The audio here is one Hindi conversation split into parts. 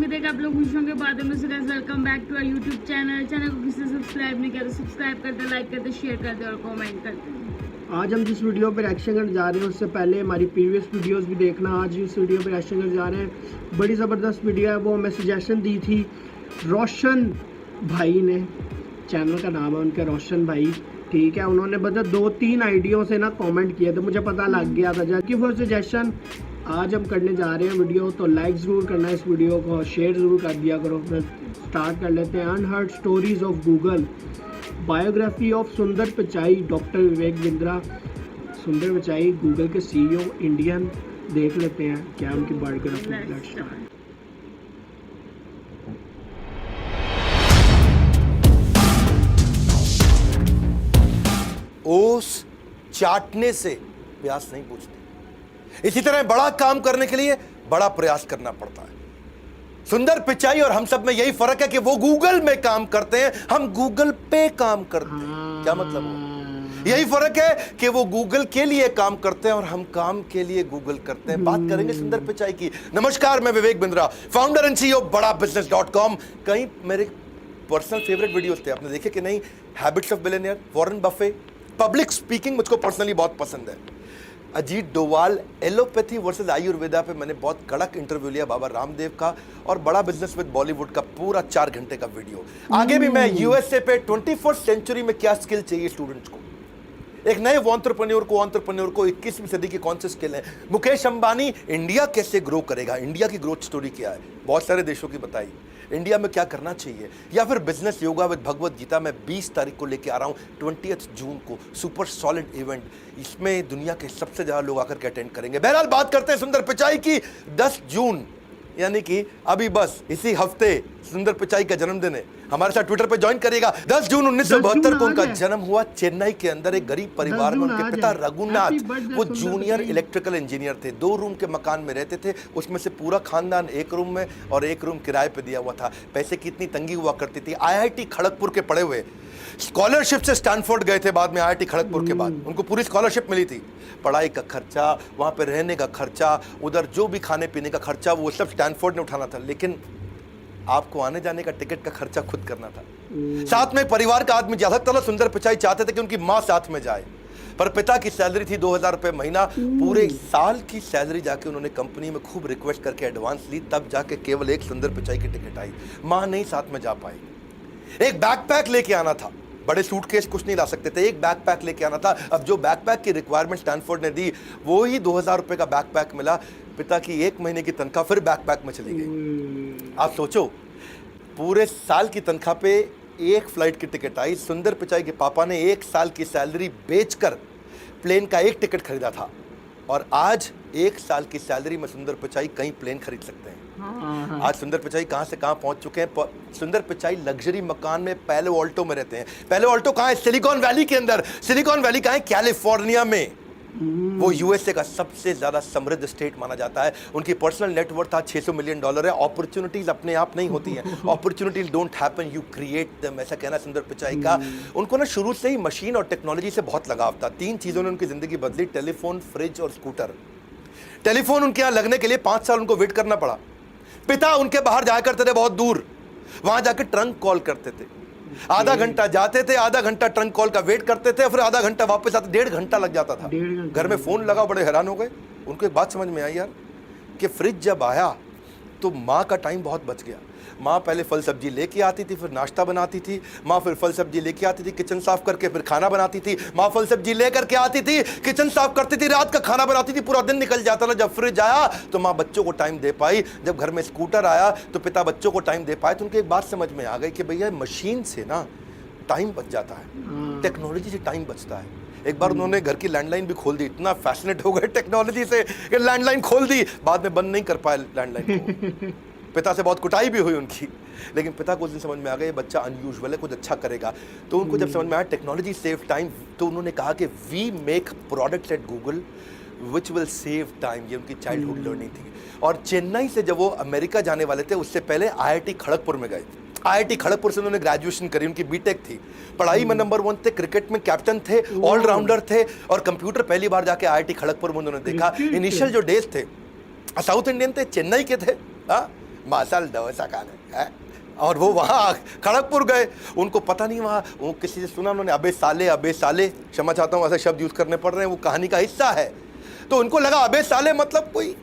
उम्मीद है कि आप लोग खुश होंगे। बातों में से welcome back to our YouTube channel. Channel को किसी ने सब्सक्राइब नहीं किया तो सब्सक्राइब कर दे, लाइक कर दे, शेयर कर दे और कमेंट कर दे। आज हम जिस वीडियो पर रिएक्शन करने जा रहे हैं उससे पहले हमारी प्रीवियस वीडियोस भी देखना। आज इस वीडियो पर रिएक्शन करने जा रहे हैं, बड़ी ज़बरदस्त वीडियो है। वो हमें सजेशन दी थी रोशन भाई ने, चैनल का नाम है उनका रोशन भाई, ठीक है। उन्होंने बस 2-3 आइडियों से ना कमेंट किए तो मुझे पता लग गया था जबकि वो सजेशन आज हम करने जा रहे हैं वीडियो। तो लाइक ज़रूर करना है इस वीडियो को, शेयर ज़रूर कर दिया करो। फिर स्टार्ट कर लेते हैं। Unheard stories of Google, biography of सुंदर पिचाई, डॉक्टर विवेक बिंद्रा। सुंदर पिचाई गूगल के CEO इंडियन। देख लेते हैं क्या उनकी बायोग्राफी। ओस चाटने से प्यास नहीं बुझती। इसी तरह बड़ा काम करने के लिए बड़ा प्रयास करना पड़ता है। सुंदर पिचाई और हम सब में यही फर्क है कि वो गूगल में काम करते हैं, हम गूगल पे काम करते हैं। क्या मतलब हुआ? यही फर्क है कि वो गूगल के लिए काम करते हैं और हम काम के लिए गूगल करते हैं। बात करेंगे सुंदर पिचाई की। नमस्कार, मैं Vivek Bindra, founder and CEO badabusiness.com। कई मेरे पर्सनल फेवरेट वीडियोस थे, आपने देखे कि नहीं? Habits of billionaire, Warren Buffett, public speaking मुझको पर्सनली बहुत पसंद है। अजीत डोवाल, एलोपैथी वर्सेस आयुर्वेदा पे मैंने बहुत कड़क इंटरव्यू लिया बाबा रामदेव का, और बड़ा बिजनेस विद बॉलीवुड का पूरा 4 घंटे का वीडियो। आगे भी मैं USA पे 21st सेंचुरी में क्या स्किल चाहिए स्टूडेंट्स को, एक नए एंटरप्रेन्योर को 21वीं सदी की कौन से स्किल है, मुकेश अंबानी इंडिया कैसे ग्रो करेगा, इंडिया की ग्रोथ स्टोरी क्या है, बहुत सारे देशों की बताई, इंडिया में क्या करना चाहिए, या फिर business yoga with Bhagavad Gita मैं 20 तारीख को लेके आ रहा हूँ, 20 जून को, सुपर सॉलिड इवेंट। इसमें दुनिया के सबसे ज्यादा लोग आकर के अटेंड करेंगे। बहरहाल बात करते हैं सुंदर पिचाई की। 10 जून यानी कि अभी बस इसी हफ्ते सुंदर पिचाई का जन्मदिन है। हमारे साथ ट्विटर पे ज्वाइन करिएगा। 10 जून 1972 को उनका जन्म हुआ चेन्नई के अंदर एक गरीब परिवार में। उनके पिता रघुनाथ वो जूनियर इलेक्ट्रिकल इंजीनियर थे। 2 रूम के मकान में रहते थे, उसमें से पूरा खानदान 1 रूम में और 1 रूम किराए पे दिया हुआ था। पैसे की इतनी तंगी हुआ करती थी। IIT खड़गपुर के पढ़े हुए, स्कॉलरशिप से स्टैनफोर्ड गए थे बाद में। IIT खड़गपुर के बाद उनको पूरी स्कॉलरशिप मिली थी। पढ़ाई का खर्चा, वहाँ पे रहने का खर्चा, उधर जो भी खाने पीने का खर्चा, वो सब स्टैनफोर्ड ने उठाना था। लेकिन आपको आने जाने का टिकट का खर्चा खुद करना था। साथ में परिवार का आदमी जा सकता था। सुंदर पिचाई चाहते थे कि उनकी माँ साथ में जाए, पर पिता की सैलरी थी 2000 रुपये महीना। पूरे साल की सैलरी जाके उन्होंने कंपनी में खूब रिक्वेस्ट करके एडवांस ली, तब जाके केवल एक सुंदर पिचाई की टिकट आई। माँ नहीं साथ में जा पाई। एक बैकपैक लेके आना था, बड़े सूटकेस कुछ नहीं ला सकते थे, एक बैकपैक लेके आना था। अब जो बैकपैक की रिक्वायरमेंट स्टैनफोर्ड ने दी, वो ही 2000 रुपये का बैकपैक मिला। पिता की 1 महीने की तनख्वाह फिर बैकपैक में चली गई। आप सोचो, पूरे साल की तनख्वाह पे एक फ्लाइट की टिकट आई। सुंदर पिचाई के पापा ने 1 साल की सैलरी बेचकर प्लेन का एक टिकट खरीदा था, और आज 1 साल की सैलरी में सुंदर पिचाई कई प्लेन खरीद सकते हैं। आज सुंदर पिचाई कहां से कहां पहुंच चुके हैं। सुंदर पिचाई लग्जरी मकान में पैलो ऑल्टो में रहते हैं। पैलो ऑल्टो कहां है? सिलिकॉन वैली के अंदर। सिलिकॉन वैली कहां है? कैलिफोर्निया में। वो USA का सबसे ज्यादा समृद्ध स्टेट माना जाता है। उनकी पर्सनल नेटवर्थ था $600 मिलियन है। अपॉर्चुनिटीज अपने आप नहीं होती हैं, opportunities don't happen, you create them, ऐसा कहना सुंदर पिचाई का। उनको ना शुरू से ही मशीन और टेक्नोलॉजी से बहुत लगाव था। 3 चीजों ने उनकी जिंदगी बदली, टेलीफोन, फ्रिज और स्कूटर। टेलीफोन उनके यहाँ लगने के लिए 5 साल उनको वेट करना पड़ा। पिता उनके बाहर जाया करते थे बहुत दूर, वहां जाके ट्रंक कॉल करते थे। आधा घंटा जाते थे, आधा घंटा ट्रंक कॉल का वेट करते थे, फिर आधा घंटा वापस आते। 1.5 घंटा लग जाता था। घर में फोन लगा, बड़े हैरान हो गए। उनको एक बात समझ में आई यार, कि फ्रिज जब आया तो माँ का टाइम बहुत बच गया। माँ पहले फल सब्जी लेके आती थी, फिर नाश्ता बनाती थी। माँ फिर फल सब्जी लेके आती थी, किचन साफ करके फिर खाना बनाती थी। माँ फल सब्जी लेकर के आती थी, किचन साफ करती थी, रात का खाना बनाती थी, पूरा दिन निकल जाता था। जब फ्रिज आया तो माँ बच्चों को टाइम दे पाई। जब घर में स्कूटर आया तो पिता बच्चों को टाइम दे पाए। तो उनको एक बात समझ में आ गई कि भैया मशीन से ना टाइम बच जाता है, टेक्नोलॉजी से टाइम बचता है। एक बार उन्होंने घर की लैंडलाइन भी खोल दी। इतना फैसिनेट हो गए टेक्नोलॉजी से कि लैंडलाइन खोल दी। बाद में बंद नहीं कर पाए लैंडलाइन को। पिता से बहुत कुटाई भी हुई उनकी, लेकिन पिता को उस दिन समझ में आ गया ये बच्चा अनयूजुअल है, कुछ अच्छा करेगा। तो उनको जब समझ में आया टेक्नोलॉजी सेव टाइम, तो उन्होंने कहा कि we make products at Google which will save time. ये उनकी चाइल्डहुड लर्निंग थी। और चेन्नई से जब वो अमेरिका जाने वाले थे, उससे पहले IIT खड़गपुर में गए। IIT खड़गपुर से उन्होंने ग्रेजुएशन करी, उनकी बीटेक थी। पढ़ाई में नंबर 1 थे, क्रिकेट में कैप्टन थे, ऑलराउंडर थे, और कंप्यूटर पहली बार जाके IIT खड़गपुर में उन्होंने देखा। इनिशियल जो डेज थे साउथ इंडियन थे, चेन्नई के थे, मसाल डोसा खाने है? और वो वहाँ खड़गपुर गए, उनको पता नहीं, वहाँ वो किसी से सुना उन्होंने अबे साले, क्षमा चाहता हूँ ऐसे शब्द यूज़ करने पड़ रहे हैं, वो कहानी का हिस्सा है, तो उनको लगा अबे साले मतलब कोई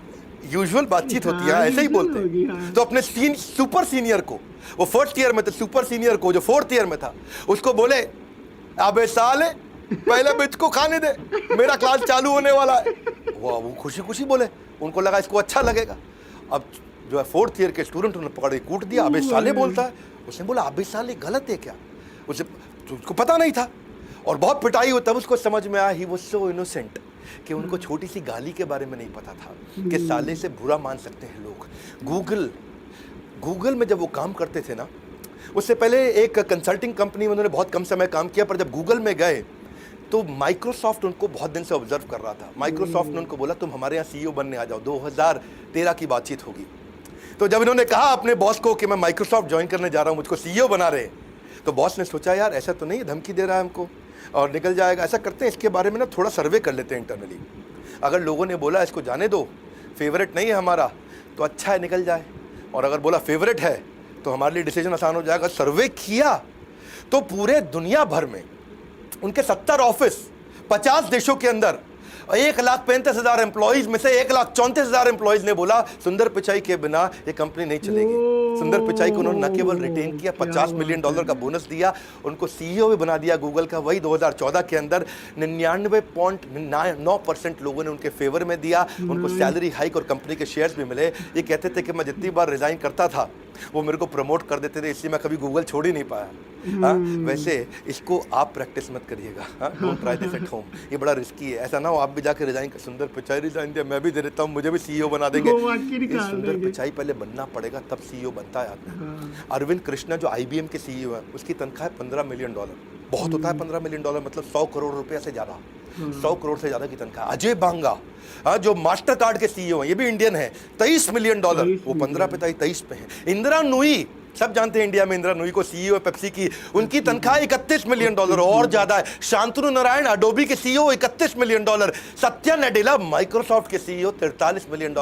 यूजुअल बातचीत होती है, ऐसे ही बोलते हैं। तो अपने सुपर सीनियर को, वो फर्स्ट ईयर में थे, सुपर सीनियर को जो फोर्थ ईयर में था, उसको बोले अबे साले पहले बिच को खाने दे, मेरा क्लास चालू होने वाला है। वो खुशी खुशी बोले, उनको लगा इसको अच्छा लगेगा। अब जो है फोर्थ ईयर के स्टूडेंट उन्होंने पकड़ के कूट दिया, अबे साले बोलता है। उसने बोला अबे साले गलत है क्या? उसे तो उसको पता नहीं था और बहुत पिटाई हुई, तब उसको समझ में आया ही वाज सो इनोसेंट कि उनको छोटी सी गाली के बारे में नहीं पता था कि साले से बुरा मान सकते हैं लोग। गूगल में जब वो काम करते थे ना, उससे पहले एक कंसल्टिंग कंपनी में उन्होंने बहुत कम समय काम किया, पर जब गूगल में गए तो माइक्रोसॉफ्ट उनको बहुत दिन से ऑब्जर्व कर रहा था। माइक्रोसॉफ्ट ने उनको बोला तुम हमारे यहाँ सीईओ बनने आ जाओ, 2013 की बातचीत होगी। तो जब इन्होंने कहा अपने बॉस को कि मैं माइक्रोसॉफ्ट ज्वाइन करने जा रहा हूँ, मुझको सीईओ बना रहे, तो बॉस ने सोचा यार ऐसा तो नहीं धमकी दे रहा है हमको और निकल जाएगा, ऐसा करते हैं इसके बारे में ना थोड़ा सर्वे कर लेते हैं इंटरनली। अगर लोगों ने बोला इसको जाने दो, फेवरेट नहीं है हमारा, तो अच्छा है निकल जाए, और अगर बोला फेवरेट है तो हमारे लिए डिसीजन आसान हो जाएगा। सर्वे किया तो पूरे दुनिया भर में उनके 70 ऑफिस 50 देशों के अंदर 1,35,000 एम्प्लॉइज में से 1,34,000 एम्प्लॉइज ने बोला सुंदर पिचाई के बिना ये कंपनी नहीं चलेगी। सुंदर पिचाई को उन्होंने न केवल रिटेन किया, $50 मिलियन का बोनस दिया, उनको सीईओ भी बना दिया गूगल का। वही 2014 के अंदर 99.9% लोगों ने उनके फेवर में दिया, उनको सैलरी हाइक और कंपनी के शेयर्स भी मिले। ये कहते थे कि मैं जितनी बार रिजाइन करता था वो मेरे को प्रमोट कर देते थे, इसलिए मैं कभी गूगल छोड़ ही नहीं पाया। वैसे इसको आप प्रैक्टिस मत करिएगा, don't try this at home, ये बड़ा रिस्की है। ऐसा ना हो आप भी जाके रिजाइन कर, सुंदर पिचाई रिजाइन दिया, मैं भी दे देता हूँ, मुझे भी सीईओ बना देंगे। सुंदर पिचाई पहले बनना पड़ेगा तब सीईओ बनता है आदमी। अरविंद कृष्णा जो IBM के सीईओ है, उसकी तनख्वाह है $15 मिलियन। बहुत होता है $15 मिलियन, मतलब 100 करोड़ रुपया से ज़्यादा, 100 करोड़ से ज़्यादा की तनख्वाह। अजय बांगा जो मास्टर कार्ड के सीईओ हैं, ये भी इंडियन है, $23 मिलियन, वो 15 पे था, 23 पे है। इंदिरा नूई, सब जानते हैं इंडिया में इंदिरा नूई को, सीईओ है पेप्सी की, उनकी तनख्वाह $31 मिलियन और ज्यादा है। शांतनु नारायण अडोबी के CEO $31 million. Satya Nadella Microsoft के सीईओ $43 मिलियन।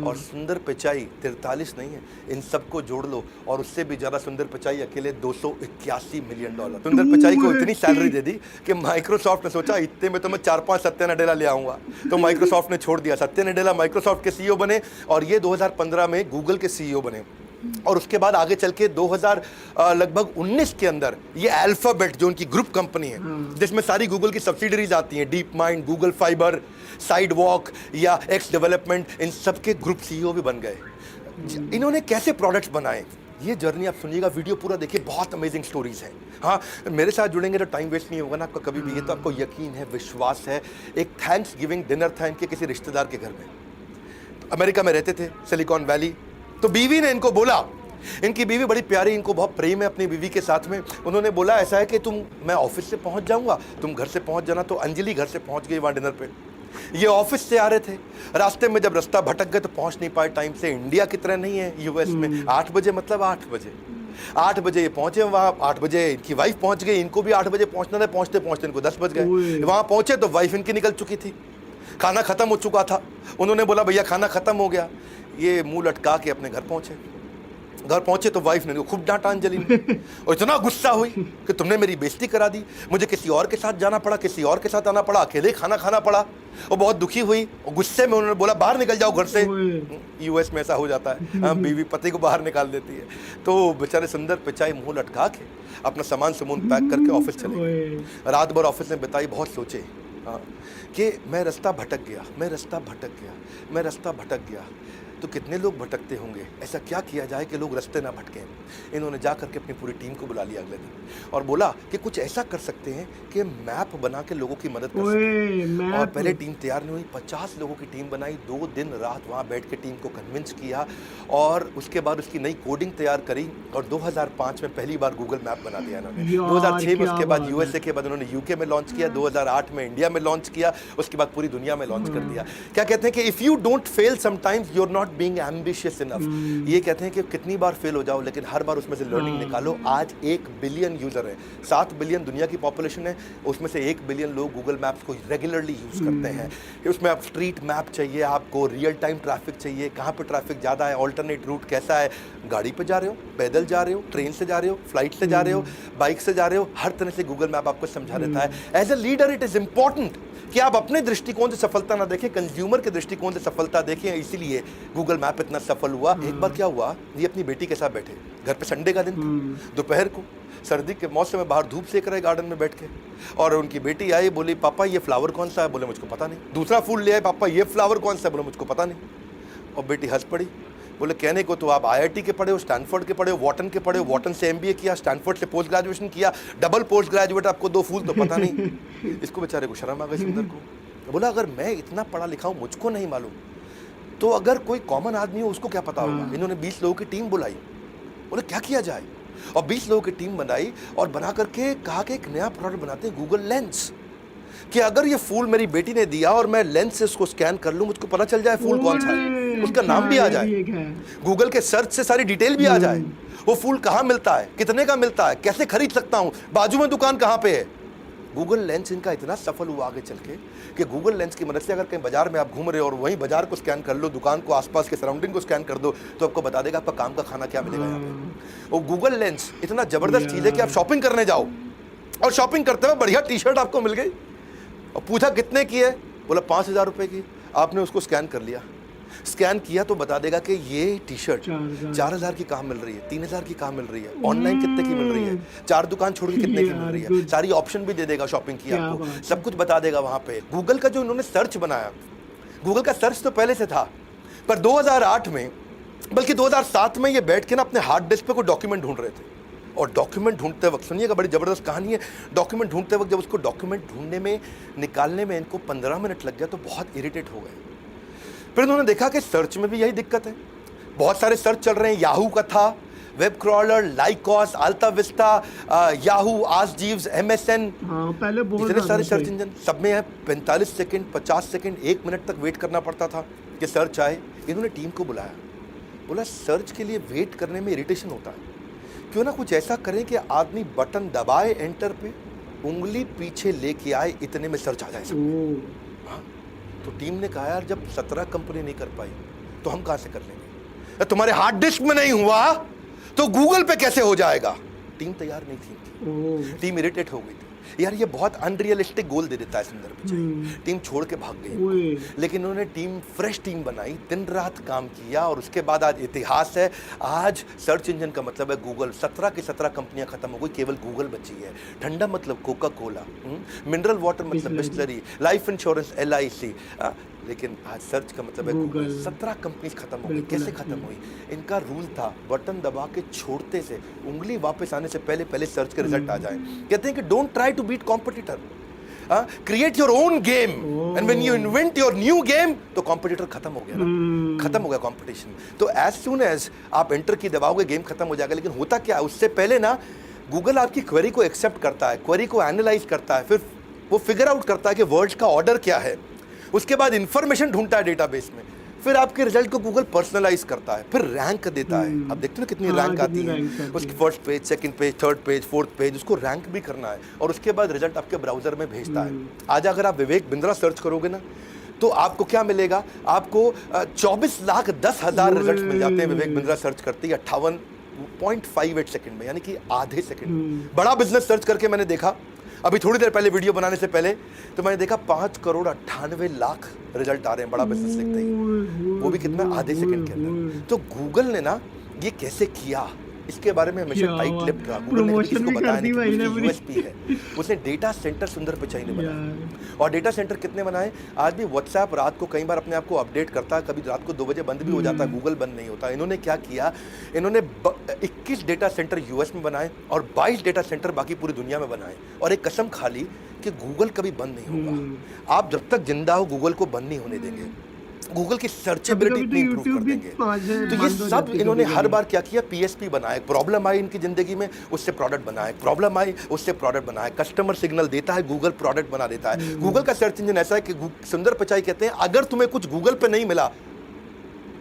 और सुंदर पिचाई 43 नहीं है, इन सबको जोड़ लो और उससे भी ज्यादा सुंदर पिचाई अकेले $281 मिलियन। सुंदर पिचाई को इतनी सैलरी दे दी कि माइक्रोसॉफ्ट ने सोचा इतने में तो मैं 4-5 सत्या नडेला ले आऊंगा, तो माइक्रोसॉफ्ट ने छोड़ दिया। सत्या नडेला माइक्रोसॉफ्ट के सीईओ बने और ये 2015 में गूगल के सीईओ बने। और उसके बाद आगे चल के 2019 के अंदर ये अल्फाबेट जो उनकी ग्रुप कंपनी है, जिसमें सारी गूगल की सब्सिडरीज आती हैं, deep mind, Google fibre, sidewalk या एक्स डेवलपमेंट, इन सब के ग्रुप सीईओ भी बन गए। इन्होंने कैसे प्रोडक्ट्स बनाए, ये जर्नी आप सुनिएगा, वीडियो पूरा देखिए, बहुत अमेजिंग स्टोरीज हैं। हाँ, मेरे साथ जुड़ेंगे तो टाइम वेस्ट नहीं होगा ना आपका कभी भी, ये तो आपको यकीन है, विश्वास है। एक थैंक्स गिविंग डिनर था इनके किसी रिश्तेदार के घर में, अमेरिका में रहते थे, सिलिकॉन वैली। तो बीवी ने इनको बोला, इनकी बीवी बड़ी प्यारी, इनको बहुत प्रेम है अपनी बीवी के साथ में। उन्होंने बोला ऐसा है कि मैं ऑफिस से पहुंच जाऊंगा, तुम घर से पहुंच जाना। तो अंजलि घर से पहुंच गई वहाँ डिनर पे, ये ऑफिस से आ रहे थे। रास्ते में जब रास्ता भटक गए तो पहुंच नहीं पाए टाइम से। इंडिया की तरह नहीं है यूएस में 8 बजे, मतलब 8 बजे ये पहुंचे वहाँ। 8 बजे इनकी वाइफ पहुंच गई, इनको भी 8 बजे पहुंचना था। पहुंचते पहुंचते इनको 10 बज गए। वहाँ पहुंचे तो वाइफ इनकी निकल चुकी थी, खाना खत्म हो चुका था। उन्होंने बोला भैया खाना खत्म हो गया। ये मुंह लटका के अपने घर पहुंचे तो वाइफ ने खूब डांटा अंजलि ने, और इतना गुस्सा हुई कि तुमने मेरी बेइज्जती करा दी, मुझे किसी और के साथ जाना पड़ा, किसी और के साथ आना पड़ा, अकेले खाना खाना पड़ा। और बहुत दुखी हुई और गुस्से में उन्होंने बोला बाहर निकल जाओ घर से। यूएस में ऐसा हो जाता है, बीवी पति को बाहर निकाल देती है। तो बेचारे सुंदर पिचाई मुंह लटका के अपना सामान पैक करके ऑफिस चले गए। रात भर ऑफिस में बिताई, बहुत सोचे कि मैं रास्ता भटक गया। तो कितने लोग भटकते होंगे, ऐसा क्या किया जाए कि लोग रास्ते ना भटकें। इन्होंने जा करके अपनी पूरी टीम को बुला लिया अगले दिन और बोला कि कुछ ऐसा कर सकते हैं कि मैप बना के लोगों की मदद कर सकते। और पहले टीम तैयार नहीं हुई, 50 लोगों की टीम बनाई, 2 दिन रात वहाँ बैठ के टीम को कन्विंस किया और उसके बाद उसकी नई कोडिंग तैयार करी और 2005 में पहली बार गूगल मैप बना दिया इन्होंने। 2006 में उसके बाद यूएसए के बाद उन्होंने यूके में लॉन्च किया, 2008 में इंडिया में लॉन्च किया, उसके बाद पूरी दुनिया में लॉन्च कर दिया। क्या कहते हैं कि if you don't fail sometimes you are not not being ambitious enough. ये कहते हैं कि कितनी बार फेल हो जाओ लेकिन हर बार उसमें से लर्निंग निकालो। आज 1 बिलियन यूजर है, 7 बिलियन दुनिया की पॉपुलेशन है, उसमें से 1 बिलियन लोग गूगल मैप्स को रेगुलरली यूज करते हैं। उसमें आप स्ट्रीट मैप चाहिए, आपको रियल टाइम ट्रैफिक चाहिए, कहाँ पे ट्रैफिक ज़्यादा है, ऑल्टरनेट रूट कैसा है, गाड़ी पे जा रहे हो, पैदल जा रहे हो, ट्रेन से जा रहे हो, फ्लाइट से जा रहे हो, बाइक से जा रहे हो, हर तरह से गूगल मैप आपको समझा देता है। As a leader it is important कि आप अपने दृष्टिकोण से सफलता ना देखें, कंज्यूमर के दृष्टिकोण से सफलता देखें। इसीलिए गूगल मैप इतना सफल हुआ। एक बार क्या हुआ, ये अपनी बेटी के साथ बैठे घर पे, संडे का दिन था, दोपहर को सर्दी के मौसम में बाहर धूप सेक रहे गार्डन में बैठ के, और उनकी बेटी आई, बोली पापा ये फ्लावर कौन सा है? बोले मुझको पता नहीं। दूसरा फूल ले आए, पापा ये फ्लावर कौन सा है? बोले मुझको पता नहीं। और बेटी हंस पड़ी, बोले कहने को तो आप IIT के पढ़े हो, स्टैनफोर्ड के पढ़े हो, वॉटन के पढ़े हो, वॉटन से MBA किया, स्टैनफोर्ड से पोस्ट ग्रेजुएशन किया, डबल पोस्ट ग्रेजुएट, आपको 2 फूल तो पता नहीं। इसको बेचारे को शर्म आ गई सुंदर को। बोला अगर मैं इतना पढ़ा लिखा हूँ, मुझको नहीं मालूम, तो अगर कोई कॉमन आदमी हो उसको क्या पता होगा। इन्होंने 20 लोगों की टीम बुलाई, बोले क्या किया जाए, और 20 लोगों की टीम बनाई और बना करके कहा कि एक नया प्रोडक्ट बनाते हैं गूगल लेंस, कि अगर ये फूल मेरी बेटी ने दिया और मैं लेंस से उसको स्कैन कर लूं, मुझको पता चल जाए फूल कौन सा है, उसका नाम भी आ जाए, गूगल के सर्च से सारी डिटेल भी आ जाए, वो फूल कहाँ मिलता है, कितने का मिलता है, कैसे खरीद सकता हूँ, बाजू में दुकान कहाँ पे है। गूगल लेंस इनका इतना सफल हुआ आगे चल के कि गूगल लेंस की मदद से अगर कहीं बाजार में आप घूम रहे हो और वहीं बाजार को स्कैन कर लो, दुकान को, आसपास के सराउंडिंग को स्कैन कर दो, तो आपको बता देगा आपका काम का खाना क्या मिलेगा यहाँ पे। और गूगल लेंस इतना जबरदस्त चीज़ है कि आप शॉपिंग करने जाओ और शॉपिंग करते हुए बढ़िया टी-शर्ट आपको मिल गई, और पूछा कितने की है, बोला 5,000 रुपये की। आपने उसको स्कैन कर लिया, स्कैन किया तो बता देगा कि ये टी-शर्ट 4,000 की कहाँ मिल रही है, 3,000 की कहाँ मिल रही है, ऑनलाइन कितने की मिल रही है, 4 दुकान छोड़ के कितने की मिल रही है, सारी ऑप्शन भी दे देगा शॉपिंग की, आपको सब कुछ बता देगा वहाँ पे। गूगल का जो इन्होंने सर्च बनाया, गूगल का सर्च तो पहले से था, पर 2008 में, बल्कि 2007 में ये बैठ के ना अपने हार्ड डिस्क पे कोई डॉक्यूमेंट ढूंढ रहे थे, और डॉक्यूमेंट ढूंढते वक्त, सुनिएगा बड़ी ज़बरदस्त कहानी है, डॉक्यूमेंट ढूंढते वक्त जब उसको डॉक्यूमेंट ढूंढने में, निकालने में इनको 15 मिनट लग गया, तो बहुत इरिटेट हो गए। फिर उन्होंने देखा कि सर्च में भी यही दिक्कत है, बहुत सारे सर्च चल रहे हैं, याहू का था, web crawler, Lycos, AltaVista, Yahoo, Ask Jeeves, MSN, पहले बहुत इतने सारे सर्च इंजन, सब में है 45 सेकंड, 50 सेकंड, 1 मिनट तक वेट करना पड़ता था कि सर्च आए। इन्होंने टीम को बुलाया, बोला सर्च के लिए वेट करने में इरिटेशन होता है, क्यों ना कुछ ऐसा करें कि आदमी बटन दबाए एंटर पे, उंगली पीछे लेके आए, इतने में सर्च आ जाए सब। हाँ, तो टीम ने कहा यार जब 17 कंपनी नहीं कर पाई तो हम कहाँ से कर लेंगे, तुम्हारे हार्ड डिस्क में नहीं हुआ तो गूगल पे कैसे हो जाएगा। टीम तैयार नहीं थी, टीम इरिटेट हो गई थी, यार ये बहुत अनरियलिस्टिक गोल दे देता है सुंदर पिचाई। टीम छोड़ के भाग गई, लेकिन उन्होंने टीम, फ्रेश टीम बनाई, दिन रात काम किया, और उसके बाद आज इतिहास है। आज सर्च इंजन का मतलब है गूगल, 17 की 17 कंपनियां खत्म हो गई, केवल गूगल बची है। ठंडा मतलब कोका कोला, मिनरल वाटर मतलब बिस्लरी, लाइफ इंश्योरेंस LIC, लेकिन आज सर्च का मतलब है गूगल। 17 कंपनीज खत्म हो गई। कैसे खत्म हुई? इनका रूल था बटन दबा के छोड़ते से, उंगली वापस आने से पहले पहले सर्च के रिजल्ट आ जाए। कहते हैं कि don't try to beat competitor, create your own game, and when you invent your new game तो कॉम्पिटिटर खत्म हो गया ना, खत्म हो गया कंपटीशन। तो एज सून एज आप एंटर की दबाओगे गेम खत्म हो जाएगा। लेकिन होता क्या है, उससे पहले ना गूगल आपकी क्वेरी को एक्सेप्ट करता है, क्वेरी को एनालाइज करता है, फिर वो फिगर आउट करता है कि वर्ड्स का ऑर्डर क्या है, उसके बाद इंफॉर्मेशन ढूंढता है डेटाबेस में, फिर आपके रिजल्ट को गूगल पर्सनलाइज करता है, फिर रैंक देता है। अब देखते हो ना कितनी रैंक आती है, उसकी first page, second page, third page, fourth page, उसको रैंक भी करना है, और उसके बाद रिजल्ट आपके ब्राउजर में भेजता है। आज अगर आप विवेक बिंद्रा सर्च करोगे ना तो आपको क्या मिलेगा, आपको 24,10,000 रिजल्ट मिल जाते हैं विवेक बिंद्रा सर्च करते ही 58.58 सेकंड में, यानी कि आधे सेकंड। बड़ा बिजनेस सर्च करके मैंने देखा, अभी थोड़ी देर पहले वीडियो बनाने से पहले, तो मैंने देखा 5,98,00,000 रिजल्ट आ रहे हैं बड़ा बिजनेस लिखते ही, वो भी कितना, आधे सेकंड के अंदर। तो गूगल ने ना ये कैसे किया, इसके बारे में हमेशा टाइट लिप्ड रहा। गूगल ने किसी को बताया नहीं कि उसकी USP है। उसने डेटा सेंटर सुंदर पिचाई ने बनाया, और डेटा सेंटर कितने बनाए। आज भी व्हाट्सएप रात को कई बार अपने आप को अपडेट करता है, कभी रात को 2 बजे बंद भी हो जाता है, गूगल बंद नहीं होता। इन्होंने क्या किया, इन्होंने 21 डेटा सेंटर US में बनाए और 22 डेटा सेंटर बाकी पूरी दुनिया में बनाए, और एक कसम खा ली कि गूगल कभी बंद नहीं होगा। आप जब तक जिंदा हो गूगल को बंद नहीं होने देंगे, गूगल की सर्चेबिलिटी इतनी इंप्रूव कर देंगे। तो ये सब इन्होंने हर बार क्या किया, PSP बनाए। प्रॉब्लम आई इनकी जिंदगी में, उससे प्रोडक्ट बनाए, प्रॉब्लम आई उससे प्रोडक्ट बनाए, कस्टमर सिग्नल देता है, गूगल प्रोडक्ट बना देता है। गूगल का सर्च इंजन ऐसा है कि सुंदर पिचाई कहते हैं अगर तुम्हें कुछ गूगल पे नहीं मिला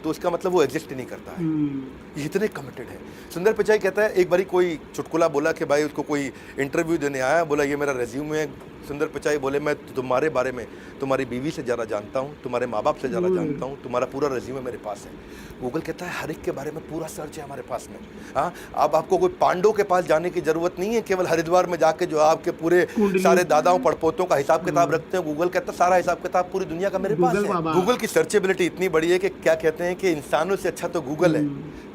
तो उसका मतलब वो एग्जिस्ट ही नहीं करता है। ये इतने कमिटेड है। सुंदर पिचाई कहता है, एक बारी कोई चुटकुला बोला कि भाई उसको कोई इंटरव्यू देने आया, बोला ये मेरा रेज्यूमे है। सुंदर पिचाई बोले मैं तुम्हारे बारे में तुम्हारी बीवी से ज़्यादा जानता हूँ, तुम्हारे माँ बाप से ज़्यादा जानता हूँ, तुम्हारा पूरा रेज्यूमे मेरे पास है। गूगल कहता है हर एक के बारे में पूरा सर्च है हमारे पास में। हाँ, अब आपको कोई पांडव के पास जाने की जरूरत नहीं है, केवल हरिद्वार में जाके जो आपके पूरे सारे दादाओं पड़पोतों का हिसाब किताब रखते हैं। गूगल कहता है सारा हिसाब किताब पूरी दुनिया का मेरे पास है। गूगल की सर्चेबिलिटी इतनी बड़ी है कि क्या कहते हैं कि इंसानों से अच्छा तो गूगल है,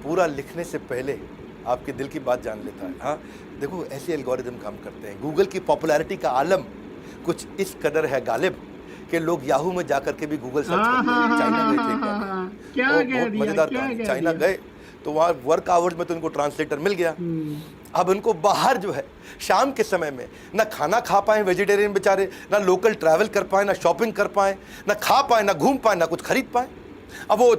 पूरा लिखने से पहले आपके दिल की बात जान लेता है। हाँ, देखो ऐसे एल्गोरिदम काम करते हैं। गूगल की पॉपुलैरिटी का आलम कुछ इस कदर है गालिब कि लोग याहू में जाकर के भी गूगल सर्च करते हैं। चाइना गए थे, क्या बहुत मजेदार कहानी। चाइना गए तो वहाँ वर्क आवर्स में तो उनको ट्रांसलेटर मिल गया। अब उनको बाहर जो है शाम के समय में ना खाना खा पाए वेजिटेरियन बेचारे, ना लोकल ट्रैवल कर पाए, ना शॉपिंग कर पाए, ना खा पाए, ना घूम पाए, ना कुछ खरीद पाए। अब वो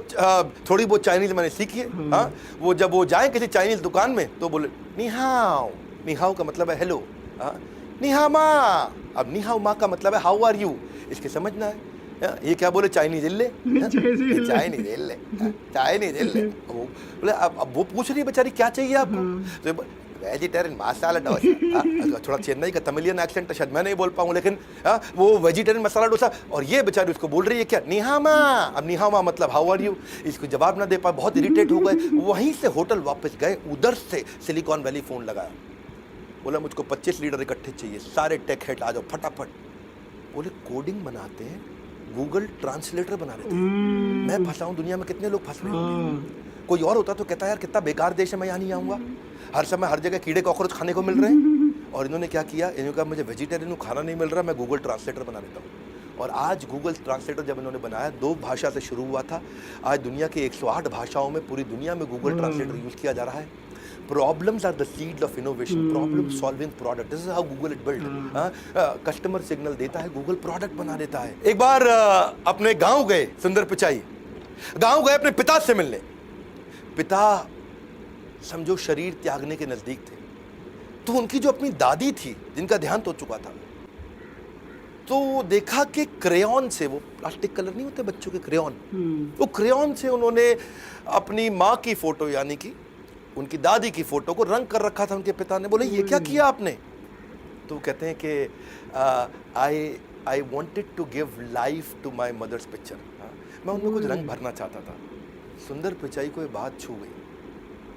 थोड़ी बहुत चाइनीज मैंने सीखी है। हाँ, वो जब वो जाए किसी चाइनीज दुकान में तो बोले नी हाओ। नी हाओ का मतलब है हेलो। नी हा माँ। अब नी हाओ माँ का मतलब है हाउ आर यू। इसके समझना है ये क्या बोले, चाइनीज इल्ले, चाइनीज इल्ले, चाइनीज इल्ले। वो बोले अब वो पूछ रही है बेचारी क्या चाहिए आपको, तो वेजिटेरियन मसाला डोसा। थोड़ा चेन्नई का तमिलियन एक्सेंट शायद मैं नहीं बोल पाऊँ, लेकिन वो वेजिटेरियन मसाला डोसा, और ये बेचारी उसको बोल रही है क्या, निहामा। अब निहामा मतलब हाउ आर यू। इसको जवाब ना दे पाए, बहुत इरिटेट हो गए। वहीं से होटल वापस गए, उधर से सिलिकॉन वैली फ़ोन लगाया, बोला मुझको 25 लीटर इकट्ठे चाहिए, सारे टेक हेड आ जाओ फटाफट। बोले कोडिंग बनाते हैं, गूगल ट्रांसलेटर बना रहे थे। मैं फंसा हूँ, दुनिया में कितने लोग फंस रहे हैं। कोई और होता तो कहता यार कितना बेकार देश है, मैं यहाँ नहीं आऊँगा। हर समय हर जगह कीड़े कॉकरोच खाने को मिल रहे हैं। और इन्होंने क्या किया, इन्होंने कहा मुझे वेजिटेरियन हूँ, खाना नहीं मिल रहा, मैं गूगल ट्रांसलेटर बना लेता हूँ। और आज गूगल ट्रांसलेटर जब इन्होंने बनाया, 2 भाषा से शुरू हुआ था, आज दुनिया के 108 भाषाओं में पूरी दुनिया में गूगल ट्रांसलेटर यूज़ किया जा रहा है। Problems are the seeds of innovation. Problem solving product. This is how Google it built. Customer signal देता है, गूगल प्रोडक्ट बना देता है। एक बार अपने गांव गए सुंदर पिचाई, गांव गए अपने पिता से मिलने। पिता समझो शरीर त्यागने के नजदीक थे, तो उनकी जो अपनी दादी थी जिनका देहांत हो चुका था, तो देखा कि क्रेयॉन से, वो प्लास्टिक कलर नहीं होते बच्चों के क्रेयॉन, वो क्रेयॉन से उन्होंने अपनी माँ की फोटो यानी कि उनकी दादी की फोटो को रंग कर रखा था। उनके पिता ने बोले ये क्या किया आपने, तो कहते हैं कि I wanted to give life to my mother's picture. मैं उनमें कुछ रंग भरना चाहता था। सुंदर पिचाई को ये बात छू गई,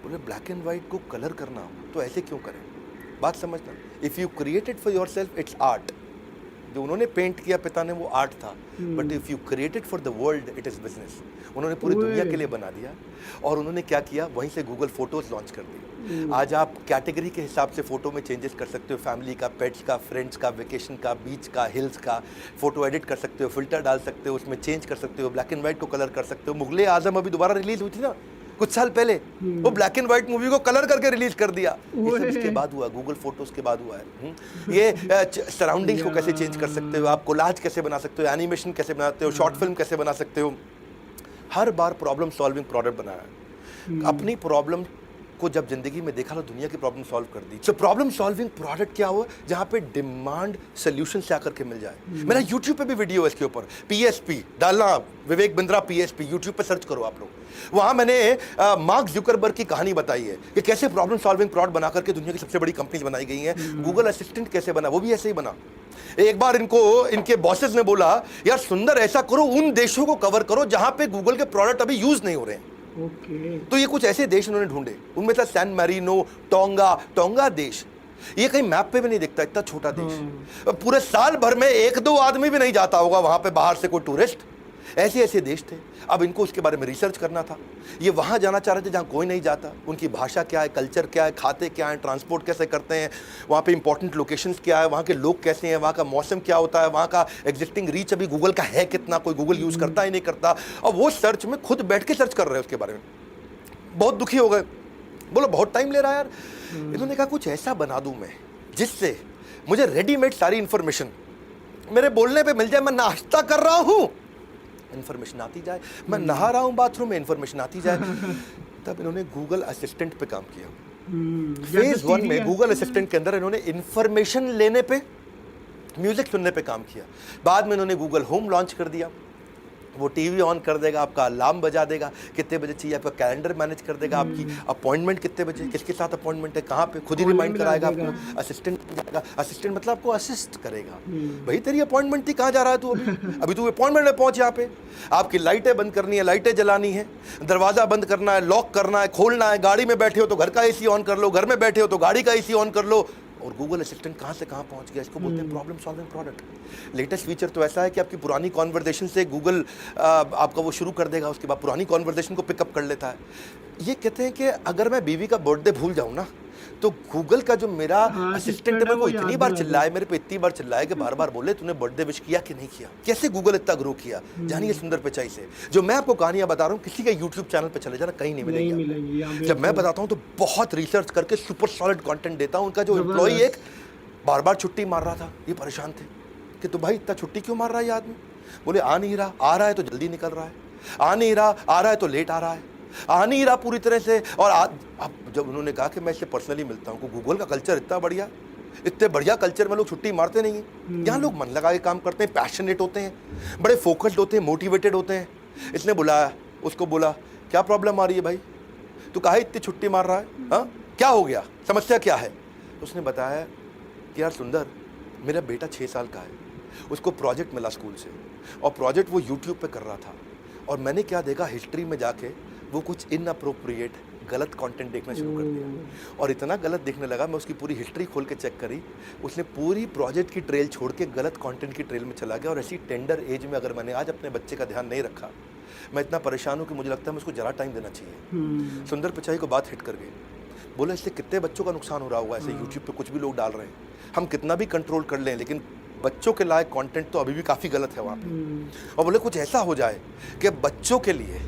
बोले ब्लैक एंड वाइट को कलर करना हो तो ऐसे क्यों करें। बात समझना, if you created for your self it's art. जो उन्होंने पेंट किया पिता ने वो आर्ट था, but if you created for the world it is business. उन्होंने पूरी दुनिया के लिए बना दिया। और उन्होंने क्या किया, वहीं से गूगल फोटोज लॉन्च कर दी। आज आप कैटेगरी के हिसाब से फोटो में चेंजेस कर सकते हो, फैमिली का, पेट्स का, फ्रेंड्स का, वेकेशन का, बीच का, हिल्स का, फोटो एडिट कर सकते हो, फिल्टर डाल सकते हो, उसमें चेंज कर सकते हो, ब्लैक एंड व्हाइट को कलर कर सकते हो। मुगले आजम अभी दोबारा रिलीज हुई थी ना कुछ साल पहले, वो ब्लैक एंड व्हाइट मूवी को कलर करके रिलीज कर दिया। ये सब इसके बाद हुआ, गूगल फोटोज के बाद हुआ है। ये सराउंडिंग्स को कैसे चेंज कर सकते हो, आप कोलाज कैसे बना सकते हो, एनिमेशन कैसे बनाते हो, शॉर्ट फिल्म कैसे बना सकते हो। हर बार प्रॉब्लम सॉल्विंग प्रोडक्ट बनाया। अपनी प्रॉब्लम को जब जिंदगी में देखा तो दुनिया की प्रॉब्लम सॉल्व कर दी। तो प्रॉब्लम सॉल्विंग प्रोडक्ट क्या हुआ, जहाँ पे डिमांड सोल्यूशन से आकर के मिल जाए। मेरा यूट्यूब पे भी वीडियो है इसके ऊपर, पीएसपी डालना, विवेक बिंद्रा पीएसपी, यूट्यूब पे सर्च करो आप लोग। वहाँ मैंने मार्क जुकरबर्ग की कहानी बताई है कि कैसे प्रॉब्लम सॉल्विंग प्रोडक्ट बना करके दुनिया की सबसे बड़ी कंपनीज बनाई गई हैं। गूगल असिस्टेंट कैसे बना, वो भी ऐसे ही बना। एक बार इनके बॉसेस ने बोला यार सुंदर ऐसा करो, उन देशों को कवर करो जहां पे गूगल के प्रोडक्ट अभी यूज नहीं हो रहे हैं। तो ये कुछ ऐसे देश उन्होंने ढूंढे, उनमें था सैन मैरिनो, टोंगा देश। ये कहीं मैप पे भी नहीं दिखता, इतना छोटा देश। पूरे साल भर में 1-2 आदमी भी नहीं जाता होगा वहां पे बाहर से कोई टूरिस्ट। ऐसे देश थे। अब इनको उसके बारे में रिसर्च करना था। ये वहाँ जाना चाह रहे थे जहाँ कोई नहीं जाता। उनकी भाषा क्या है, कल्चर क्या है, खाते क्या हैं, ट्रांसपोर्ट कैसे करते हैं, वहाँ पे इंपॉर्टेंट लोकेशंस क्या है, वहाँ के लोग कैसे हैं, वहाँ का मौसम क्या होता है, वहाँ का एग्जिस्टिंग रीच अभी गूगल का है कितना, कोई गूगल यूज़ करता ही नहीं करता। और वो सर्च में खुद बैठ के सर्च कर रहे हैं उसके बारे में। बहुत दुखी हो गए, बोलो बहुत टाइम ले रहा है यार। इन्होंने कहा कुछ ऐसा बना दूँ मैं जिससे मुझे रेडीमेड सारी इन्फॉर्मेशन मेरे बोलने पर मिल जाए। मैं नाश्ता कर रहा हूँ, इन्फॉर्मेशन आती जाए, मैं नहा रहा हूँ बाथरूम में, इन्फॉर्मेशन आती जाए। तब इन्होंने गूगल असिस्टेंट पे काम किया। फेज 1 में गूगल असिस्टेंट के अंदर इन्होंने इन्फॉर्मेशन लेने पे, म्यूजिक सुनने पे काम किया। बाद में इन्होंने गूगल होम लॉन्च कर दिया। वो टीवी ऑन कर देगा, आपका अलार्म बजा देगा, कितने बजे चाहिए, आपका कैलेंडर मैनेज कर देगा, आपकी अपॉइंटमेंट कितने बजे, किसके साथ अपॉइंटमेंट है, कहाँ पे, खुद ही रिमाइंड कराएगा आपको। असिस्टेंट जाएगा, असिस्टेंट मतलब आपको असिस्ट करेगा, भाई तेरी अपॉइंटमेंट थी, कहाँ जा रहा है तू अभी तू अपॉइंटमेंट में पहुंच, यहाँ पे आपकी लाइटें बंद करनी है, लाइटें जलानी है, दरवाजा बंद करना है, लॉक करना है, खोलना है, गाड़ी में बैठे हो तो घर का एसी ऑन कर लो, घर में बैठे हो तो गाड़ी का एसी ऑन कर लो। और गूगल असिस्टेंट कहाँ से कहाँ पहुँच गया, इसको बोलते हैं problem solving product. Latest feature तो ऐसा है कि आपकी पुरानी कॉन्वर्जेशन से गूगल आपका वो शुरू कर देगा, उसके बाद पुरानी कॉन्वर्जेशन को पिकअप कर लेता है। ये कहते हैं कि अगर मैं बीवी का बर्थडे भूल जाऊँ ना, तो गूगल का जो मेरा असिस्टेंट है वो इतनी बार चिल्लाए, मेरे पे इतनी बार चिल्लाए कि बार बार बोले तूने बर्थडे विश किया कि नहीं किया। कैसे गूगल इतना ग्रो किया, जानिए सुंदर पिचाई से। जो मैं आपको कहानियां बता रहा हूँ, किसी का यूट्यूब चैनल पे चले जाना, कहीं नहीं मिलेगी। जब मैं बताता हूँ तो बहुत रिसर्च करके सुपर सॉलिड कंटेंट देता हूँ। उनका जो एम्प्लॉई एक बार बार छुट्टी मार रहा था, ये परेशान थे कि तो भाई इतना छुट्टी क्यों मार रहा है ये आदमी। बोले आ नहीं रहा, आ रहा है तो जल्दी निकल रहा है, आ नहीं रहा, आ रहा है तो लेट आ रहा है, आ नहीं रहा पूरी तरह से। और अब जब उन्होंने कहा कि मैं इससे पर्सनली मिलता हूँ, गूगल का कल्चर इतना बढ़िया, इतने बढ़िया कल्चर में लोग छुट्टी मारते नहीं हैं। यहाँ लोग मन लगा के काम करते हैं, पैशनेट होते हैं, बड़े फोकस्ड होते हैं, मोटिवेटेड होते हैं। इसने बुलाया, उसको बोला क्या प्रॉब्लम आ रही है भाई, तू काहे इतनी छुट्टी मार रहा है, हाँ क्या हो गया, समस्या क्या है। उसने बताया कि यार सुंदर, मेरा बेटा 6 साल का है, उसको प्रोजेक्ट मिला स्कूल से, और प्रोजेक्ट वो यूट्यूब पे कर रहा था, और मैंने क्या देखा, हिस्ट्री में जाके वो कुछ इनअप्रोप्रिएट गलत कंटेंट देखना शुरू कर दिया, और इतना गलत देखने लगा, मैं उसकी पूरी हिस्ट्री खोल के चेक करी, उसने पूरी प्रोजेक्ट की ट्रेल छोड़ के गलत कंटेंट की ट्रेल में चला गया। और ऐसी टेंडर एज में अगर मैंने आज अपने बच्चे का ध्यान नहीं रखा, मैं इतना परेशान हूँ कि मुझे लगता है मैं उसको जरा टाइम देना चाहिए। सुंदर पिचाई को बात हिट कर गई, बोले इससे कितने बच्चों का नुकसान हो रहा होगा, ऐसे यूट्यूब पे कुछ भी लोग डाल रहे हैं, हम कितना भी कंट्रोल कर लें, लेकिन बच्चों के लायक कंटेंट तो अभी भी काफ़ी गलत है वहाँ पे। और बोले कुछ ऐसा हो जाए कि बच्चों के लिए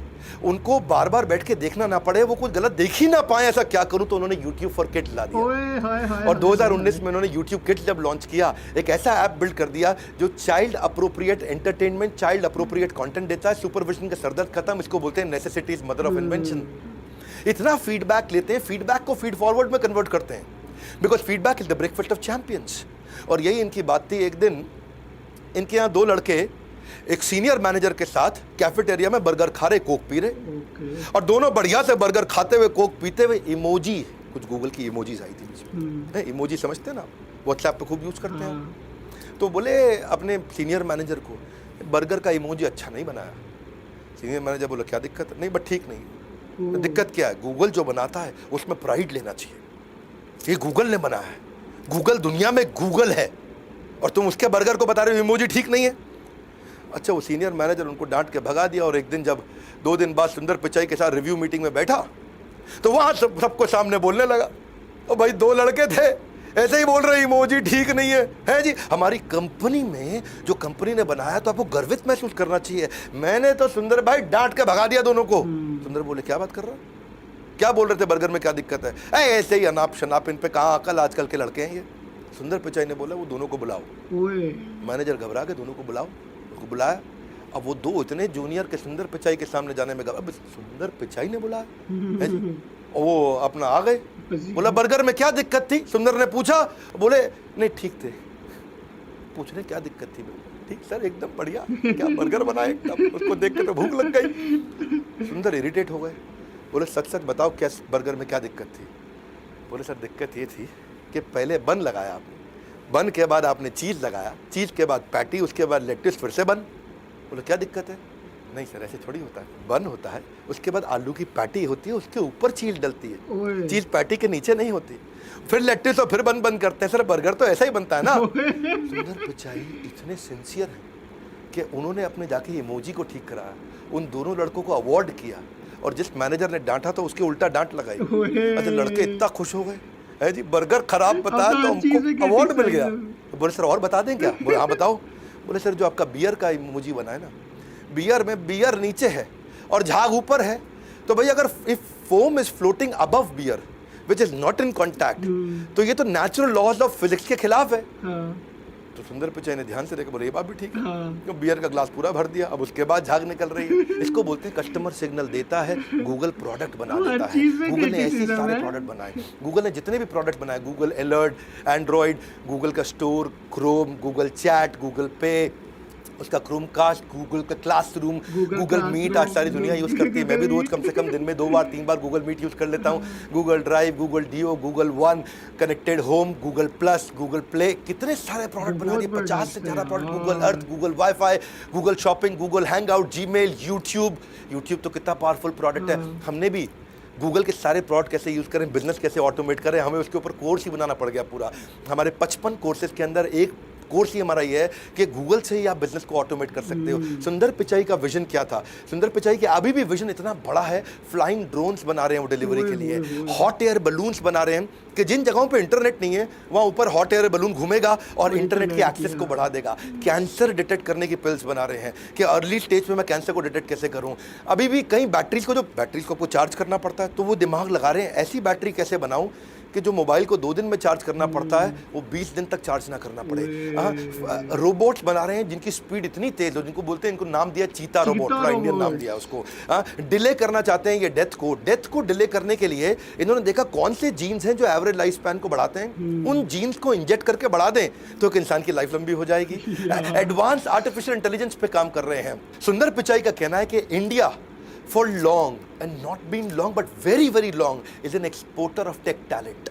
उनको बार बार बैठ के देखना ना पड़े, वो कुछ गलत देख ही ना पाए, ऐसा क्या करूं। तो उन्होंने YouTube फॉर किड्स ला दिया, और 2019 में उन्होंने YouTube किड्स जब लॉन्च किया, एक ऐसा ऐप बिल्ड कर दिया जो child appropriate entertainment, child appropriate content देता है। सुपरविजन का सरदर्द खत्म, इसको बोलते हैं necessity is mother of invention. इतना फीडबैक लेते हैं, फीडबैक को फीड फॉरवर्ड में कन्वर्ट करते हैं, because feedback is the breakfast of champions. और यही इनकी बात थी। एक दिन इनके यहाँ 2 लड़के एक सीनियर मैनेजर के साथ कैफेटेरिया में बर्गर खा रहे, कोक पी रहे, और दोनों बढ़िया से बर्गर खाते हुए, कोक पीते हुए, इमोजी, कुछ गूगल की इमोजीज आई थी बीच। इमोजी समझते हैं ना, व्हाट्सएप पे खूब यूज करते हैं। तो बोले अपने सीनियर मैनेजर को, बर्गर का इमोजी अच्छा नहीं बनाया। सीनियर मैनेजर बोला क्या दिक्कत है, नहीं बट ठीक नहीं। दिक्कत क्या है, गूगल जो बनाता है उसमें प्राइड लेना चाहिए, ये गूगल ने बनाया है, गूगल दुनिया में गूगल है, और तुम उसके बर्गर को बता रहे हो इमोजी ठीक नहीं है। अच्छा, वो सीनियर मैनेजर उनको डांट के भगा दिया। और एक दिन जब 2 दिन बाद सुंदर पिचाई के साथ रिव्यू मीटिंग में बैठा, तो वहाँ सबको सामने बोलने लगा, और भाई 2 लड़के थे ऐसे ही बोल रहे इमोजी ठीक नहीं है जी, हमारी कंपनी में जो कंपनी ने बनाया तो आपको गर्वित महसूस करना चाहिए। मैंने तो सुंदर भाई डांट के भगा दिया दोनों को। सुंदर बोले क्या बात कर रहा, क्या बोल रहे थे, बर्गर में क्या दिक्कत है, ऐसे ही अनाप शनाप, इन पे कहाँ अकल, आजकल के लड़के हैं ये। सुंदर पिचाई ने बोला वो दोनों को बुलाओ। मैनेजर घबरा के दोनों को बुलाओ, उनको बुलाया। अब वो 2 इतने जूनियर के सुंदर पिचाई के सामने जाने में घबरा, सुंदर पिचाई ने बुलाया, वो अपना आ गए। बोला बर्गर में क्या दिक्कत थी, सुंदर ने पूछा, बोले नहीं ठीक थे। पूछ रहे क्या दिक्कत थी, ठीक सर एकदम बढ़िया, क्या बर्गर बनाए एकदम, उसको देख के तो भूख लग गई। सुंदर इरिटेट हो गए, बोले सच सच बताओ क्या बर्गर में क्या दिक्कत थी। बोले सर दिक्कत ये थी कि पहले बन लगाया आपने, बन के बाद आपने चीज़ लगाया, चीज़ के बाद पैटी, उसके बाद लेट्यूस, फिर से बन। बोले क्या दिक्कत है, नहीं सर ऐसे थोड़ी होता है, बन होता है, उसके बाद आलू की पैटी होती है, उसके ऊपर चीज़ डलती है, चीज़ पैटी के नीचे नहीं होती, फिर लेट्यूस और फिर बन करते हैं। सर बर्गर तो ऐसा ही बनता है ना। सुंदर पिचाई इतने सिंसियर हैं कि उन्होंने अपने जाके इमोजी को ठीक कराया, उन दोनों लड़कों को अवार्ड किया, और जिस मैनेजर ने डांटा था उसके उल्टा डांट लगाई। अच्छा, लड़के इतना खुश हो गए है जी, बर्गर खराब बताया तो हमको अवार्ड मिल गया। बोले सर और बता दें क्या। बोले हाँ बताओ। बोले सर जो आपका बियर का इमोजी बना है ना, बियर में बियर नीचे है और झाग ऊपर है, तो भाई अगर if foam is floating above beer which is not in contact, तो ये तो नेचुरल लॉज ऑफ फिजिक्स के खिलाफ है। तो सुंदर पिचाई ने ध्यान से देखा, बोले ये बात भी ठीक है। तो बियर का ग्लास पूरा भर दिया, अब उसके बाद झाग निकल रही है। इसको बोलते हैं कस्टमर सिग्नल देता है, गूगल प्रोडक्ट बना देता है। गूगल ने ऐसे सारे प्रोडक्ट बनाए, गूगल ने जितने भी प्रोडक्ट बनाए, गूगल अलर्ट, एंड्रॉइड, गूगल का store, Chrome, Google chat, Google पे, उसका क्रोमकास्ट, गूगल का क्लासरूम, गूगल मीट आज सारी दुनिया यूज़ करती है। मैं भी रोज़ कम से कम दिन में 2 बार 3 बार गूगल मीट यूज़ कर लेता हूँ। Google drive, Google do, Google one, connected home, Google plus, Google play, कितने सारे प्रोडक्ट बना दिए, 50 से ज़्यादा product. Google Earth, Google wifi, Google shopping, Google hangout, Gmail, YouTube तो कितना पावरफुल प्रोडक्ट है। हमने भी गूगल के सारे प्रोडक्ट कैसे यूज़ करें, बिजनेस कैसे ऑटोमेट करें, हमें उसके ऊपर कोर्स ही बनाना पड़ गया पूरा। हमारे 55 कोर्सेज के अंदर एक कोर्स ही हमारा ये है कि गूगल से ही आप बिजनेस को ऑटोमेट कर सकते हो। सुंदर पिचाई का विजन क्या था? सुंदर पिचाई के अभी भी विजन इतना बड़ा है, फ्लाइंग ड्रोन्स बना रहे हैं वो डिलीवरी के लिए, हॉट एयर बलून्स बना रहे हैं कि जिन जगहों पे इंटरनेट नहीं है वहाँ ऊपर हॉट एयर बलून घूमेगा और इंटरनेट के एक्सेस को बढ़ा देगा। कैंसर डिटेक्ट करने की पिल्स बना रहे हैं कि अर्ली स्टेज में मैं कैंसर को डिटेक्ट कैसे करूँ। अभी भी कई बैटरीज को आपको चार्ज करना पड़ता है, तो वो दिमाग लगा रहे हैं ऐसी बैटरी कैसे बनाऊँ कि जो मोबाइल को 2 दिन में चार्ज करना पड़ता है वो 20 दिन तक चार्ज ना करना पड़े। रोबोट्स बना रहे हैं जिनकी स्पीड इतनी तेज हो, जिनको बोलते हैं, इनको नाम दिया चीता रोबोट, पूरा इंडियन नाम दिया उसको। डिले करना चाहते हैं ये डेथ को डिले करने के लिए इन्होंने देखा कौन से जीन्स हैं जो एवरेज लाइफ स्पैन को बढ़ाते हैं, उन जीन्स को इंजेक्ट करके बढ़ा दें तो एक इंसान की लाइफ लंबी हो जाएगी। एडवांस आर्टिफिशियल इंटेलिजेंस पे काम कर रहे हैं। सुंदर पिचाई का कहना है कि India for long and not been long but very very long is an exporter of tech talent।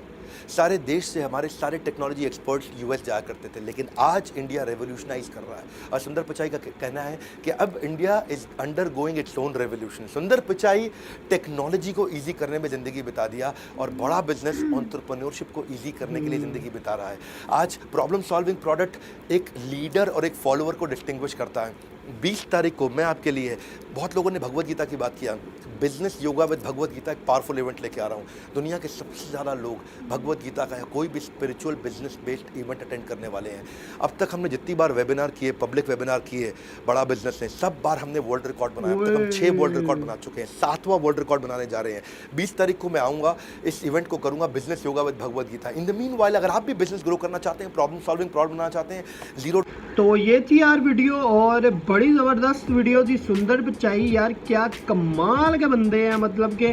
सारे देश से हमारे सारे टेक्नोलॉजी एक्सपर्ट्स यूएस जाया करते थे, लेकिन आज इंडिया रेवोल्यूशनाइज कर रहा है। और सुंदर पिचाई का कहना है कि अब India is under going its own revolution. सुंदर पिचाई टेक्नोलॉजी को ईजी करने में ज़िंदगी बिता दिया और बड़ा बिजनेस एंटरप्रेन्योरशिप को ईजी करने के लिए ज़िंदगी बिता रहा है। आज प्रॉब्लम सॉल्विंग प्रोडक्ट एक लीडर और एक फॉलोअर को डिस्टिंग्विश करता है। 20 तारीख को मैं आपके लिए, बहुत लोगों ने भगवत गीता की बात किया, business yoga with Bhagavad Gita एक पावरफुल इवेंट लेके आ रहा हूँ। दुनिया के सबसे ज़्यादा लोग भगवत गीता का या कोई भी spiritual business based event attend करने वाले हैं। अब तक हमने जितनी बार वेबिनार किए, पब्लिक वेबिनार किए बड़ा बिजनेस ने, सब बार हमने वर्ल्ड रिकॉर्ड बनाया। अब तक हम 6 वर्ल्ड रिकॉर्ड बना चुके हैं, 7वां वर्ल्ड रिकॉर्ड बनाने जा रहे हैं। 20 तारीख को मैं आऊँगा, इस इवेंट को करूँगा, business yoga with Bhagavad Gita. In the meanwhile अगर आप भी बिजनेस ग्रो करना चाहते हैं, प्रॉब्लम सॉल्विंग प्रोडक्ट बनाना चाहते हैं, जीरो। तो ये थी यार वीडियो, और बड़ी ज़बरदस्त वीडियो थी। सुंदर पिचाई यार क्या कमाल के बंदे हैं, मतलब कि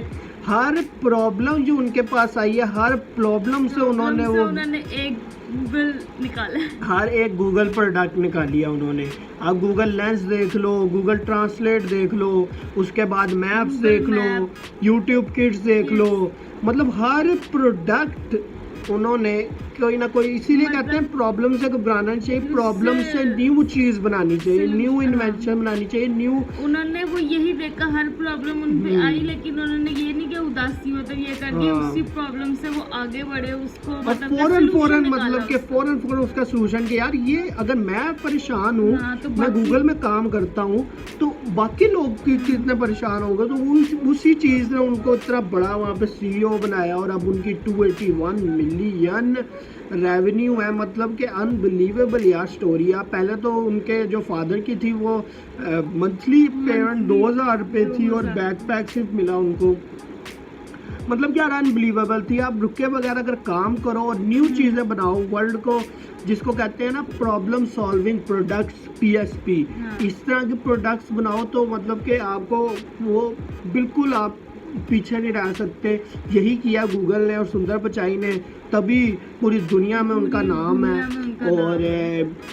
हर प्रॉब्लम जो उनके पास आई है, हर प्रॉब्लम से उन्होंने एक गूगल निकाला, हर एक गूगल प्रोडक्ट निकालिया उन्होंने। आप गूगल लेंस देख लो, गूगल ट्रांसलेट देख लो, उसके बाद मैप्स देख लो, यूट्यूब किड्स देख लो, मतलब हर प्रोडक्ट उन्होंने कोई ना कोई, इसीलिए कहते हैं प्रॉब्लम से घबराना चाहिए, प्रॉब्लम से न्यू चीज़ बनानी चाहिए, न्यू इन्वेंशन बनानी चाहिए, न्यू। उन्होंने वो यही देखा, हर प्रॉब्लम उन पे आई, लेकिन उन्होंने ये नहीं कि उदासी मतलब ये करके उसी प्रॉब्लम से वो आगे बढ़े, उसको मतलब फौरन मतलब कि फौरन उसका सोल्यूशन कि यार ये अगर मैं परेशान हूँ, तो मैं गूगल में काम करता हूँ, तो बाकी लोग कितने परेशान होंगे। तो उसी चीज़ ने उनको इतना बड़ा वहाँ पे CEO बनाया, और अब उनकी 281 मिलियन रेवेन्यू है, मतलब कि अनबिलीवेबल यार स्टोरी है। पहले तो उनके जो फादर की थी वो मंथली पेमेंट 2000 रुपये थी और बैकपैक सिर्फ मिला उनको, मतलब यार अनबिलीवेबल थी। आप रुके बगैर अगर काम करो और न्यू चीज़ें बनाओ, वर्ल्ड को जिसको कहते हैं ना प्रॉब्लम सॉल्विंग प्रोडक्ट्स, PSP, इस तरह के प्रोडक्ट्स बनाओ, तो मतलब कि आपको वो बिल्कुल आप पीछे नहीं रह सकते। यही किया गूगल ने और सुंदर पिचाई ने, तभी पूरी दुनिया में उनका नाम है। और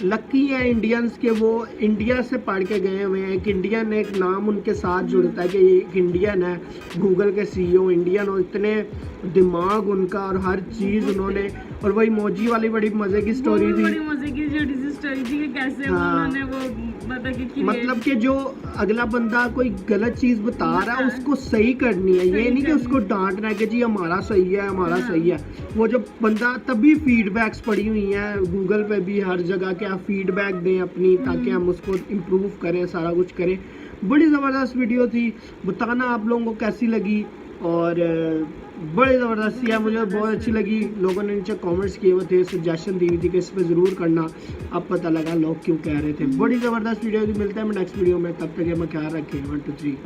लकी है इंडियंस के, वो इंडिया से पढ़ के गए हुए हैं। एक इंडियन, एक नाम उनके साथ जुड़ता है कि ये एक इंडियन है, गूगल के CEO इंडियन, और इतने दिमाग उनका और हर चीज़ उन्होंने। और वही मोजी वाली बड़ी मज़े की स्टोरी थी, बड़ी मज़े की छोटी सी स्टोरी थी कि कैसे उन्होंने वो मतलब कि जो अगला बंदा कोई गलत चीज़ बता रहा है उसको सही करनी है, ये नहीं कि उसको डांटना है कि जी हमारा सही है, हमारा सही है। वो जो बंदा, तभी फीडबैक्स पड़ी हुई हैं गूगल पे भी, हर जगह के आप फीडबैक दें अपनी, ताकि हम उसको इम्प्रूव करें, सारा कुछ करें। बड़ी ज़बरदस्त वीडियो थी, बताना आप लोगों को कैसी लगी। और बड़ी ज़बरदस्त है, मुझे बहुत अच्छी लगी। लोगों ने नीचे कमेंट्स किए हुए थे, सजेशन दी हुई थी कि इस पर ज़रूर करना, अब पता लगा लोग क्यों कह रहे थे। बड़ी ज़बरदस्त वीडियो थी। मिलता है मैं नेक्स्ट वीडियो में, तब तक मैं ख्याल रखें। 1 2 3।